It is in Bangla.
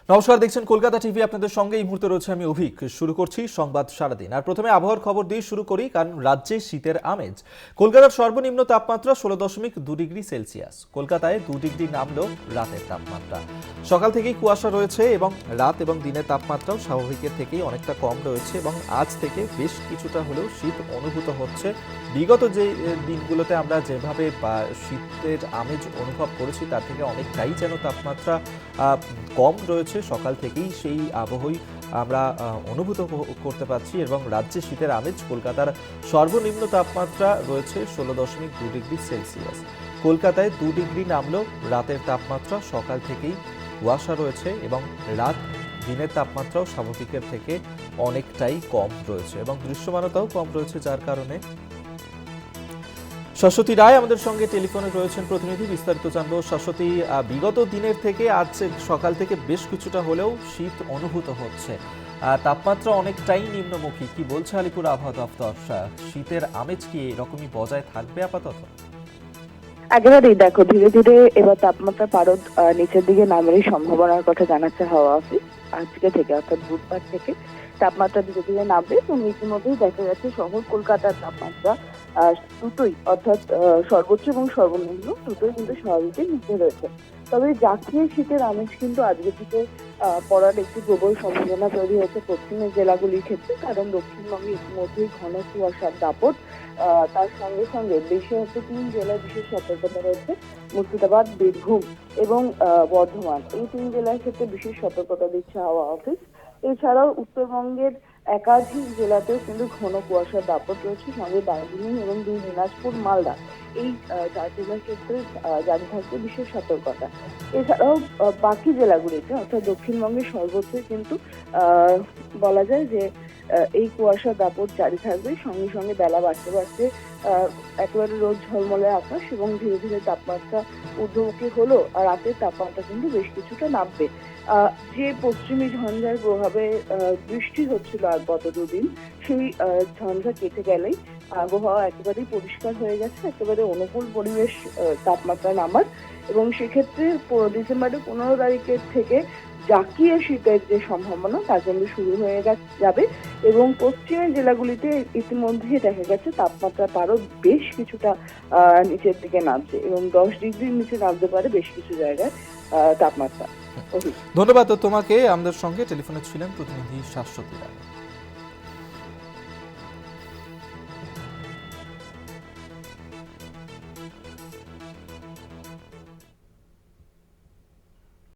নমস্কার, দেখছেন কলকাতা টিভি। আপনাদের সঙ্গে এই মুহূর্তে রয়েছে আমি অভিক। শুরু করছি সংবাদ সারাদিন। আর প্রথমে আবহাওয়ার খবর দিয়ে শুরু করি, কারণ রাজ্যে শীতের আমেজ। কলকাতার সর্বনিম্ন তাপমাত্রা 16.2 ডিগ্রি সেলসিয়াস। কলকাতায় 2 ডিগ্রি নামলো রাতের তাপমাত্রা। সকাল থেকেই কুয়াশা রয়েছে এবং রাত এবং দিনের তাপমাত্রাও স্বাভাবিকের থেকেই অনেকটা কম রয়েছে এবং আজ থেকে বেশ কিছুটা হলেও শীত অনুভূত হচ্ছে। বিগত যে দিনগুলোতে আমরা যেভাবে শীতের আমেজ অনুভব করেছি তার থেকে অনেকটাই যেন তাপমাত্রা কম রয়েছে। সকাল থেকেই সেই আবহই আমরা অনুভূত করতে পারছি এবং রাজ্যে শীতের আমেজ। কলকাতার সর্বনিম্ন তাপমাত্রা রয়েছে 16.2 ডিগ্রি সেলসিয়াস। কলকাতায় 2 ডিগ্রি নামলো রাতের তাপমাত্রা। সকাল থেকেই কুয়াশা রয়েছে এবং রাত দিনের তাপমাত্রাও স্বাভাবিকের থেকে অনেকটাই কম রয়েছে এবং দৃশ্যমানতাও কম রয়েছে, যার কারণে শাশ্বতী রায় আমাদের সঙ্গে টেলিফোনে রয়েছেন প্রতিনিধি। বিস্তারিত জানবো। শাশ্বতী, বিগত দিনের থেকে আজ সকাল থেকে বেশ কিছুটা হলেও শীত অনুভূত হচ্ছে, তাপমাত্রা অনেকটাই নিম্নমুখী। কি বলছে আলিপুর আবহাওয়া দপ্তর? শীতের আমেজ কি এরকমই বজায় থাকবে আপাতত? একেবারেই দেখো, ধীরে ধীরে এবার তাপমাত্রা পারদ নিচের দিকে নামেরই সম্ভাবনার কথা জানাচ্ছে হাওয়া অফিস। আজকে থেকে অর্থাৎ বুধবার থেকে তাপমাত্রা ধীরে ধীরে নামবে এবং ইতিমধ্যেই দেখা যাচ্ছে শহর কলকাতার তাপমাত্রা দুটোই অর্থাৎ সর্বোচ্চ এবং সর্বনিম্ন দুটোই কিন্তু স্বাভাবিকের নিচে রয়েছে। তবে জাঁকিয়ে শীতের আমেজ কিন্তু আজকে থেকে পড়ার একটি প্রবল সম্ভাবনা তৈরি হয়েছে পশ্চিমের জেলাগুলির ক্ষেত্রে, কারণ দক্ষিণবঙ্গে ইতিমধ্যেই ঘন কুয়াশার দাপট। তার সঙ্গে সঙ্গে দেশে হচ্ছে 3 জেলায় বিশেষ সতর্কতা রয়েছে: মুর্শিদাবাদ, বীরভূম এবং বর্ধমান। এই 3 জেলার ক্ষেত্রে বিশেষ সতর্কতা দিচ্ছে হাওয়া অফিস। এছাড়াও উত্তরবঙ্গের একাধিক জেলাতেও কিন্তু ঘন কুয়াশার দাপট রয়েছে, সঙ্গে দার্জিলিং এবং 2 দিনাজপুর, মালদা এই 4 জেলার ক্ষেত্রে জারি থাকবে বিশেষ সতর্কতা। এছাড়াও বাকি জেলাগুলিতে অর্থাৎ দক্ষিণবঙ্গের সর্বত্র কিন্তু বলা যায় যে এই কুয়াশার দাপট জারি থাকবে। সঙ্গে সঙ্গে বেলা বাড়তে বাড়তে একেবারে রোদ ঝলমলে আকাশ এবং ধীরে ধীরে তাপমাত্রা ঊর্ধ্বমুখী হলো, আর রাতের তাপমাত্রা কিন্তু বেশ কিছুটা নামবে। যে পশ্চিমী ঝঞ্ঝার প্রভাবে বৃষ্টি হচ্ছিল আর গত দুদিন, সেই ঝঞ্ঝা কেটে গেলেই আবহাওয়া একেবারেই পরিষ্কার হয়ে গেছে, একেবারে অনুকূল পরিবেশ তাপমাত্রা নামার। এবং সেক্ষেত্রে ডিসেম্বরের 15 তারিখের থেকে জাঁকিয়ে শীতের যে সম্ভাবনা তা কিন্তু শুরু হয়ে যাবে এবং পশ্চিমের জেলাগুলিতে ইতিমধ্যে দেখা গেছে তাপমাত্রা পারদ বেশ কিছুটা নিচের দিকে নামছে এবং 10 ডিগ্রির নিচে নামতে পারে বেশ কিছু জায়গায় তাপমাত্রা। ধন্যবাদ তোমাকে। আমাদের সঙ্গে টেলিফোনে ছিলেন প্রতিনিধি শাশ্বতী রায়।